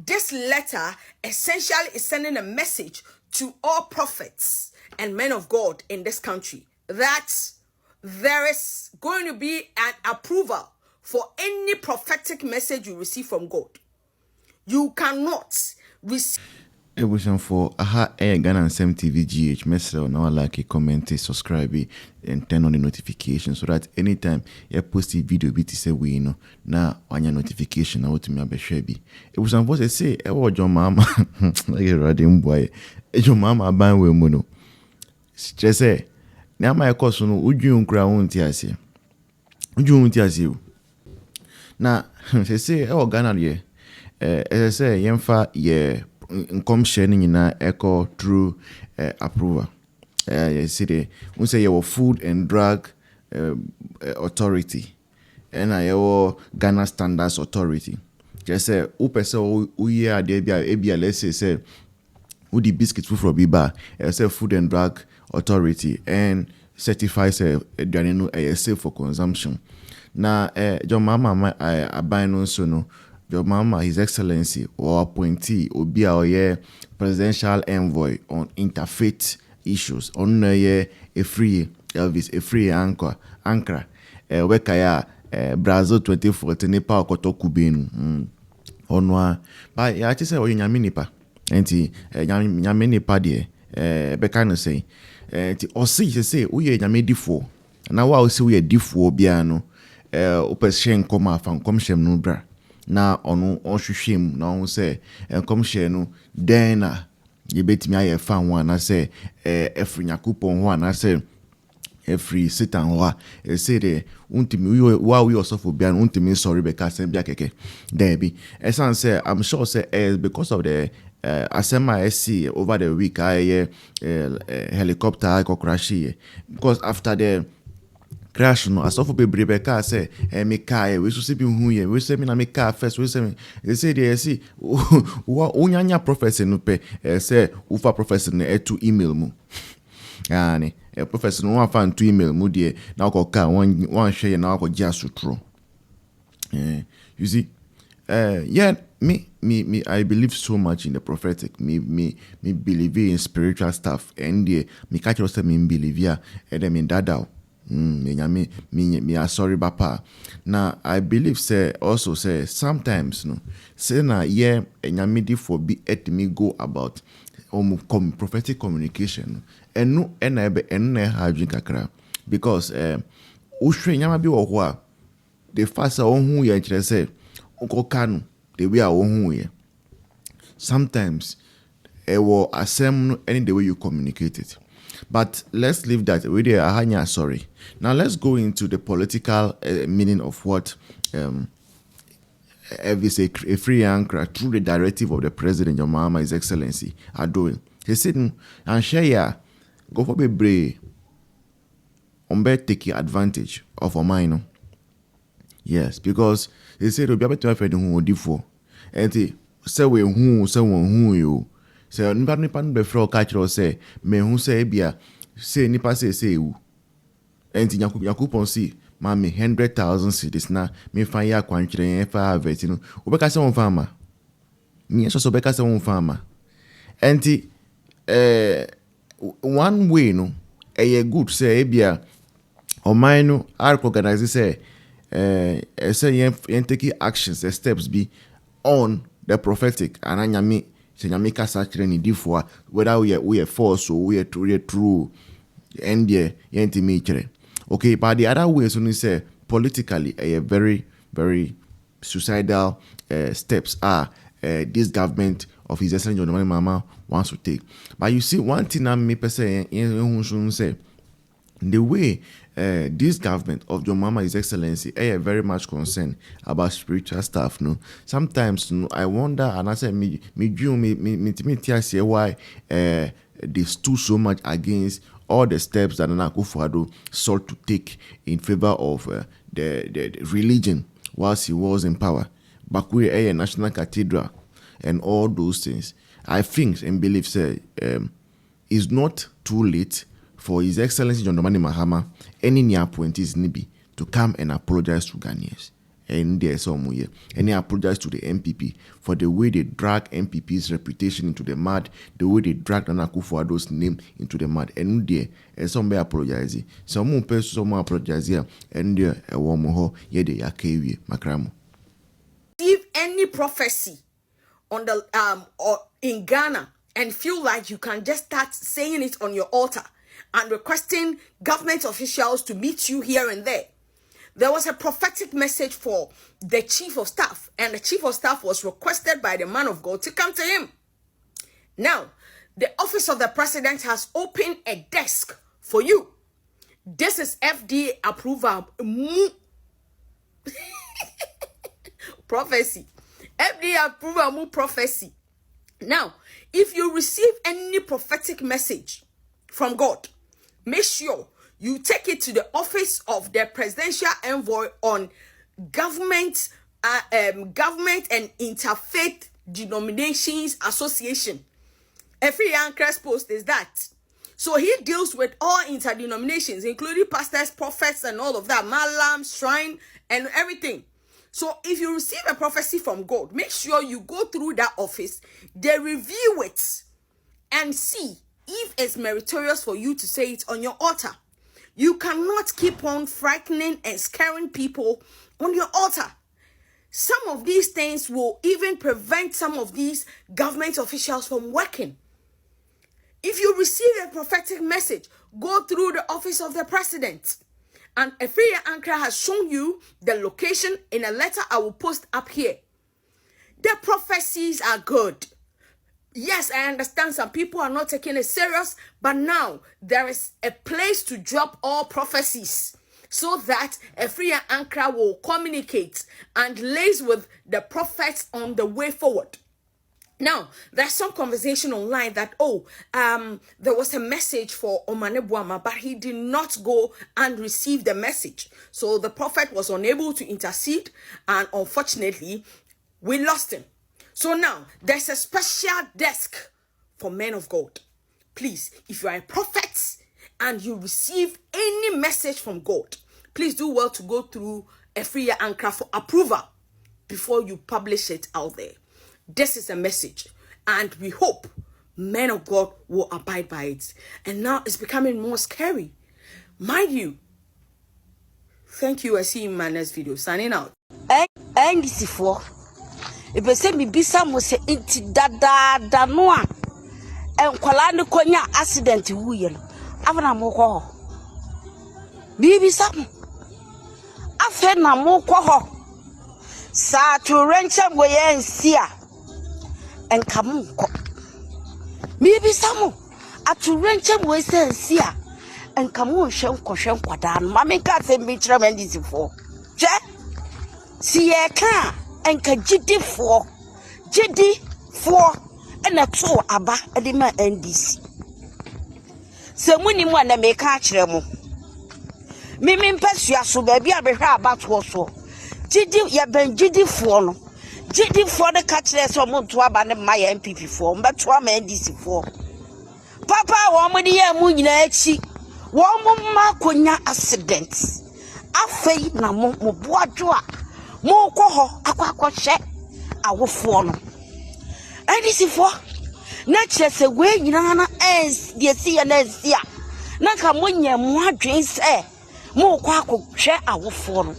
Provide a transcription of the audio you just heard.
This letter essentially is sending a message to all prophets and men of God in this country that there is going to be an approval for any prophetic message you receive from God. You cannot receive. Ebusan for aha Ghana and Sam TV GH message now like, comment, subscribe, and turn on the notification so that anytime you post a video, bit say we know now on your notification now to me abeshare bi. Ebusan for say was your mama like a random boy. Your mama ban we mono. Just say now my course no Afriyie Ankrah won't ase. Afriyie won't ase. Na say Ghana ye say yemfa ye income sharing in echo through approval. You see we say your Food and Drug Authority and your Ghana Standards Authority. Just say who year there let's say who the biscuit food for biba say Food and Drug Authority and certifies safe for consumption. Now your mama I buy no so no. Your mama, His Excellency, or appointee, or be our presidential envoy on interfaith issues. On Afriyie Ankrah, Wekaya, Brazil 2014, Nepal, Kotokubin. Onwa, but ya say, oh, Yaminipa, enti, Yaminipa, dear, Bekano say, or see, say, we Yamidifo. Now, I'll see we a difo biano, Opeshen Koma from Comshem Nubra. Na onu onhwehwem na on say enkomhye no den na ye betimi aye fan ho na say Afriyie Nyakopon ho na say Afriyie Satan ho say de untimi we osofo bia no untimi sorry be ka sen bia keke there be esan say I'm sure say because of the asema I see over the week I helicopter crash because after the crash no asofo bebrebe ka say me car we so se bi hu ye we say me na me car first we say me they say they see unyanya prophecy no pe say ufa prophecy no to email mu yani prophecy no fa to email mu de na ko ka one share na ko gia sutro you see yeah me I believe so much in the prophetic me believe in spiritual stuff and me catch yourself me believe ya and then me dada me sorry bapa. Now I believe say also say sometimes no say na yeah enyame for be at me go about prophetic communication and no and na ha drink kakra because uhwe nyama bi wo ho a the faster ohun ye kire say okoka no the way ohun ye sometimes ewo asem no any the way you communicate it. But let's leave that with the ahanya sorry. Now let's go into the political meaning of what Afriyie Ankrah through the directive of the president, your mama, His Excellency, are doing. He said, and share go for be taking advantage of a minor. Yes, because he said, "Obi abeto afedi hu odifo." Enti say we hu say won hu you. Say nipa no be fro ka kire say me hu say bia say nipa say ewu. Enti Yakupon si ma me 100,000 cedis na me fan ya kwankire yen fa harvest no. Obeka say won farmer. Me so beka say won farmer. Enti one way no good say bia o man no are organize say yen taking actions the steps be on the prophetic and anyame se nyame kasa kire ni difo whether we are false or we are true and there yentimi kire. Okay, but the other way so say politically a very very suicidal steps are this government of His Excellency John Mama wants to take. But you see one thing I me say the way this government of John Mama His Excellency are very much concerned about spiritual stuff. No, sometimes no, I wonder and I say me why they stood so much against all the steps that Nana Akufo-Addo sought to take in favor of the religion whilst he was in power. Bakwe a national cathedral and all those things. I think and believe say it's not too late for His Excellency John Dramani Mahama, any new appointees Nibi, to come and apologize to Ghanaians. and there some year. And I apologize to the MPP for the way they drag MPP's reputation into the mud, the way they drag Nana Akufo-Addo's name into the mud. And there, some apologize. Some person some apologize here, and there a woman ho ye de yakewi makramo. If any prophecy on the or in Ghana and feel like you can just start saying it on your altar and requesting government officials to meet you here and there. There was a prophetic message for the chief of staff, and the chief of staff was requested by the man of God to come to him. Now, the office of the president has opened a desk for you. This is FDA approval. Prophecy. FDA approval prophecy. Now, if you receive any prophetic message from God, make sure you take it to the office of the presidential envoy on government and interfaith denominations association. Afriyie Ankrah's post is that. So he deals with all interdenominations, including pastors, prophets, and all of that, malam, shrine, and everything. So if you receive a prophecy from God, make sure you go through that office, they review it, and see if it's meritorious for you to say it on your altar. You cannot keep on frightening and scaring people on your altar. Some of these things will even prevent some of these government officials from working. If you receive a prophetic message, go through the office of the president. And Afriyie Ankrah has shown you the location in a letter I will post up here. The prophecies are good. Yes, I understand some people are not taking it serious, but now there is a place to drop all prophecies so that Afriyie Ankrah will communicate and liaise with the prophets on the way forward. Now, there's some conversation online that, there was a message for Omane Boama, but he did not go and receive the message. So the prophet was unable to intercede, and unfortunately, we lost him. So now, there's a special desk for men of God. Please, if you are a prophet and you receive any message from God, please do well to go through Afriyie Ankrah for approval before you publish it out there. This is a message, and we hope men of God will abide by it. And now it's becoming more scary. Mind you, thank you. I see you in my next video. Signing out. And this is for if I say me be some was inti da noa and kwalani konya accident wuye no afana moko ho bibi sam afena moko ho sa to rencha boye nsia and come bibi sam atu rencha boye nsia and come on shem kwadan mama ka say me tremendous for je si e kan enka GD 4 and a 2 aba edema NDC se muni mu na me ka kire mu mimi mpasua so ba bia behwa aba to so GD ya ben GD 4 no GD 4 de ka kire so mo to aba ne ma ya MPP 4 mbeto ama NDC 4 papa wo mo de ya mu nyina achi wo mo ma konya accident afei na mo boadwo a mo ko ho akwa hye awofo no ndc fo na kyese we nyina na ens de si ya na ka mo nya mo adwen se mo ko hye awofo no